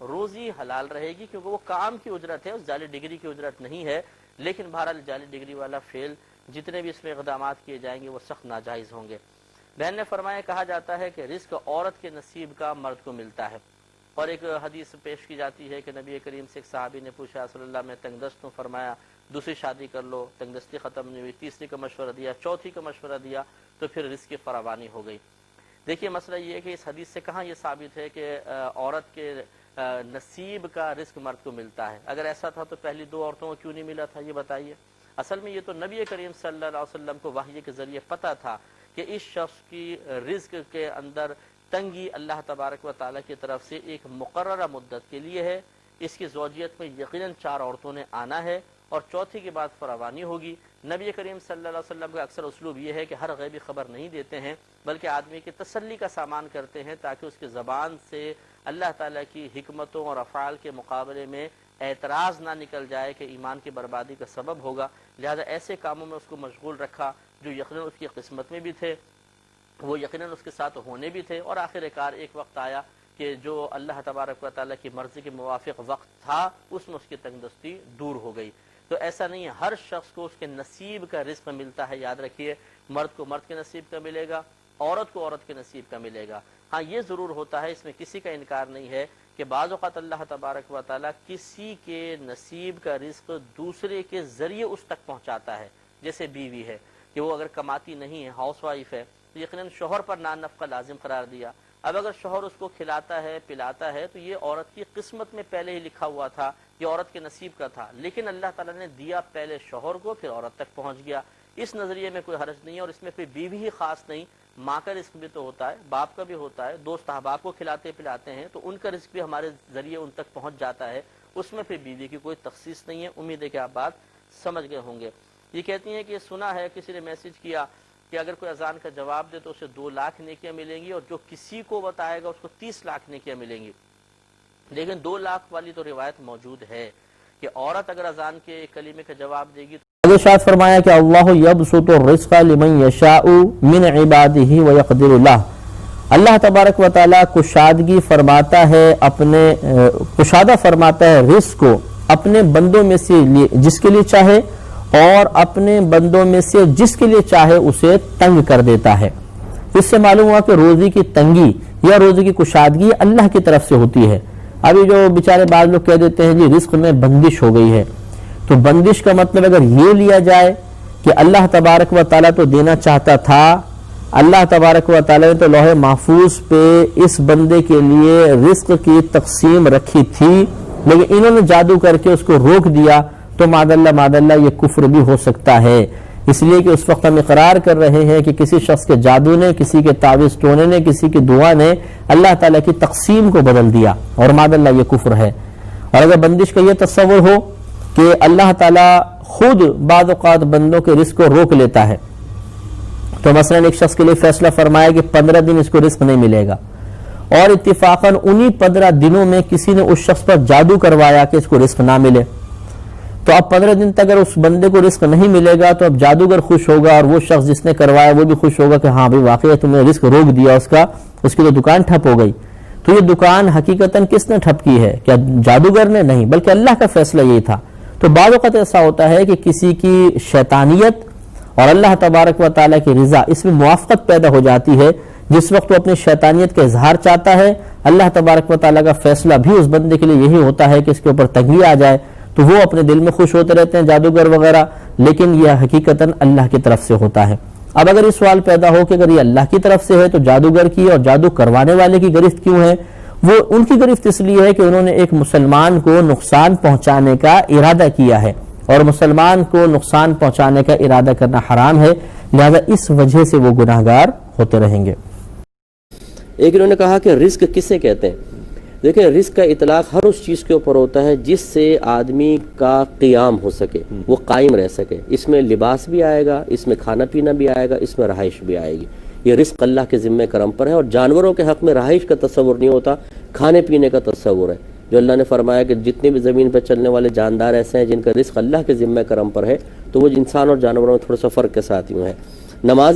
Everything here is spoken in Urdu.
روزی حلال رہے گی، کیونکہ وہ کام کی اجرت ہے، اس جعلی ڈگری کی اجرت نہیں ہے۔ لیکن بہرحال جعلی ڈگری والا فعل جتنے بھی اس میں اقدامات کیے جائیں گے وہ سخت ناجائز ہوں گے۔ بہن نے فرمایا، کہا جاتا ہے کہ رزق عورت کے نصیب کا مرد کو ملتا ہے، اور ایک حدیث پیش کی جاتی ہے کہ نبی کریم سے ایک صحابی نے پوچھا، صلی اللہ میں تنگ دست ہوں، فرمایا دوسری شادی کر لو، تنگ دستی ختم نہیں ہوئی، تیسری کا مشورہ دیا، چوتھی کا مشورہ دیا، تو پھر رزق کی فراوانی ہو گئی۔ دیکھیے مسئلہ یہ ہے کہ اس حدیث سے کہاں یہ ثابت ہے کہ عورت کے نصیب کا رزق مرد کو ملتا ہے؟ اگر ایسا تھا تو پہلی دو عورتوں کو کیوں نہیں ملا تھا، یہ بتائیے۔ اصل میں یہ تو نبی کریم صلی اللہ علیہ وسلم کو وحی کے ذریعے پتہ تھا کہ اس شخص کی رزق کے اندر تنگی اللہ تبارک و تعالیٰ کی طرف سے ایک مقررہ مدت کے لیے ہے، اس کی زوجیت میں یقیناً 4 عورتوں نے آنا ہے، اور چوتھی کے بعد فراوانی ہوگی۔ نبی کریم صلی اللہ علیہ وسلم کا اکثر اسلوب یہ ہے کہ ہر غیبی خبر نہیں دیتے ہیں، بلکہ آدمی کی تسلی کا سامان کرتے ہیں تاکہ اس کی زبان سے اللہ تعالیٰ کی حکمتوں اور افعال کے مقابلے میں اعتراض نہ نکل جائے کہ ایمان کی بربادی کا سبب ہوگا۔ لہذا ایسے کاموں میں اس کو مشغول رکھا جو یقیناً اس کی قسمت میں بھی تھے، وہ یقیناً اس کے ساتھ ہونے بھی تھے، اور آخر کار ایک وقت آیا کہ جو اللہ تبارک و تعالیٰ کی مرضی کے موافق وقت تھا اس میں اس کی تنگ دستی دور ہو گئی۔ تو ایسا نہیں ہے، ہر شخص کو اس کے نصیب کا رزق ملتا ہے، یاد رکھیے، مرد کو مرد کے نصیب کا ملے گا، عورت کو عورت کے نصیب کا ملے گا۔ ہاں یہ ضرور ہوتا ہے، اس میں کسی کا انکار نہیں ہے کہ بعض اوقات اللہ تبارک و تعالیٰ کسی کے نصیب کا رزق دوسرے کے ذریعے اس تک پہنچاتا ہے، جیسے بیوی ہے کہ وہ اگر کماتی نہیں ہے، ہاؤس وائف ہے، تو یقیناً شوہر پر نان نفقہ لازم قرار دیا۔ اب اگر شوہر اس کو کھلاتا ہے پلاتا ہے تو یہ عورت کی قسمت میں پہلے ہی لکھا ہوا تھا، یہ عورت کے نصیب کا تھا، لیکن اللہ تعالیٰ نے دیا پہلے شوہر کو، پھر عورت تک پہنچ گیا۔ اس نظریے میں کوئی حرج نہیں ہے، اور اس میں کوئی بیوی ہی خاص نہیں، ماں کا رزق بھی تو ہوتا ہے، باپ کا بھی ہوتا ہے، دوست احباب کو کھلاتے پلاتے ہیں تو ان کا رزق بھی ہمارے ذریعے ان تک پہنچ جاتا ہے، اس میں پھر بیوی کی کوئی تخصیص نہیں ہے۔ امید ہے کہ آپ بات سمجھ گئے ہوں گے۔ یہ کہتی ہیں کہ سنا ہے، کسی نے میسج کیا کہ اگر کوئی اذان کا جواب دے تو اسے 2 لاکھ نیکیاں ملیں گی، اور جو کسی کو بتائے گا اس کو 30 لاکھ نیکیاں ملیں گی۔ لیکن 2 لاکھ والی تو روایت موجود ہے کہ عورت اگر اذان کے کلمے کا جواب دے گی۔ آگے شاید فرمایا کہ اللہ یبسط الرزق لمن یشاء من عباده ویقدر له، اللہ تبارک و تعالیٰ کشادگی فرماتا ہے، اپنے کشادہ فرماتا ہے رزق کو اپنے بندوں میں سے جس کے لیے چاہے، اور اپنے بندوں میں سے جس کے لیے چاہے اسے تنگ کر دیتا ہے۔ اس سے معلوم ہوا کہ روزی کی تنگی یا روزی کی کشادگی اللہ کی طرف سے ہوتی ہے۔ ابھی جو بیچارے بعض لوگ کہہ دیتے ہیں جی رزق میں بندش ہو گئی ہے، تو بندش کا مطلب اگر یہ لیا جائے کہ اللہ تبارک و تعالیٰ تو دینا چاہتا تھا، اللہ تبارک و تعالیٰ نے تو لوح محفوظ پہ اس بندے کے لیے رزق کی تقسیم رکھی تھی، لیکن انہوں نے جادو کر کے اس کو روک دیا، تو معاذ اللہ یہ کفر بھی ہو سکتا ہے۔ اس لیے کہ اس وقت ہم اقرار کر رہے ہیں کہ کسی شخص کے جادو نے، کسی کے تعویذ ٹونے نے، کسی کی دعا نے اللہ تعالیٰ کی تقسیم کو بدل دیا، اور معاذ اللہ یہ کفر ہے۔ اور اگر بندش کا یہ تصور ہو کہ اللہ تعالیٰ خود بعض اوقات بندوں کے رزق کو روک لیتا ہے، تو مثلا ایک شخص کے لیے فیصلہ فرمایا کہ 15 دن اس کو رزق نہیں ملے گا، اور اتفاقاً انہی 15 دنوں میں کسی نے اس شخص پر جادو کروایا کہ اس کو رزق نہ ملے، تو اب 15 دن تک اگر اس بندے کو رزق نہیں ملے گا تو اب جادوگر خوش ہوگا، اور وہ شخص جس نے کروایا وہ بھی خوش ہوگا کہ ہاں بھائی واقعی تم نے رزق روک دیا اس کی تو دکان ٹھپ ہو گئی۔ تو یہ دکان حقیقتاً کس نے ٹھپ کی ہے؟ کیا جادوگر نے؟ نہیں، بلکہ اللہ کا فیصلہ یہی تھا۔ تو بعض اوقات ایسا ہوتا ہے کہ کسی کی شیطانیت اور اللہ تبارک و تعالیٰ کی رضا، اس میں موافقت پیدا ہو جاتی ہے۔ جس وقت وہ اپنی شیطانیت کا اظہار چاہتا ہے، اللہ تبارک و تعالیٰ کا فیصلہ بھی اس بندے کے لیے یہی ہوتا ہے کہ اس کے اوپر تنگی آ جائے، تو وہ اپنے دل میں خوش ہوتے رہتے ہیں جادوگر وغیرہ، لیکن یہ حقیقتاً اللہ کی طرف سے ہوتا ہے۔ اب اگر یہ سوال پیدا ہو کہ اگر یہ اللہ کی طرف سے ہے تو جادوگر کی اور جادو کروانے والے کی گرفت کیوں ہے؟ وہ ان کی گرفت اس لیے ہے کہ انہوں نے ایک مسلمان کو نقصان پہنچانے کا ارادہ کیا ہے، اور مسلمان کو نقصان پہنچانے کا ارادہ کرنا حرام ہے، لہذا اس وجہ سے وہ گناہگار ہوتے رہیں گے۔ ایک انہوں نے کہا کہ رزق کسے کہتے ہیں؟ دیکھیں، رزق کا اطلاق ہر اس چیز کے اوپر ہوتا ہے جس سے آدمی کا قیام ہو سکے، وہ قائم رہ سکے۔ اس میں لباس بھی آئے گا، اس میں کھانا پینا بھی آئے گا، اس میں رہائش بھی آئے گی۔ یہ رزق اللہ کے ذمہ کرم پر ہے، اور جانوروں کے حق میں رہائش کا تصور نہیں ہوتا، کھانے پینے کا تصور ہے۔ جو اللہ نے فرمایا کہ جتنے بھی زمین پر چلنے والے جاندار ایسے ہیں جن کا رزق اللہ کے ذمہ کرم پر ہے، تو وہ انسان اور جانوروں میں تھوڑا سا فرق کے ساتھ یوں ہے۔ نماز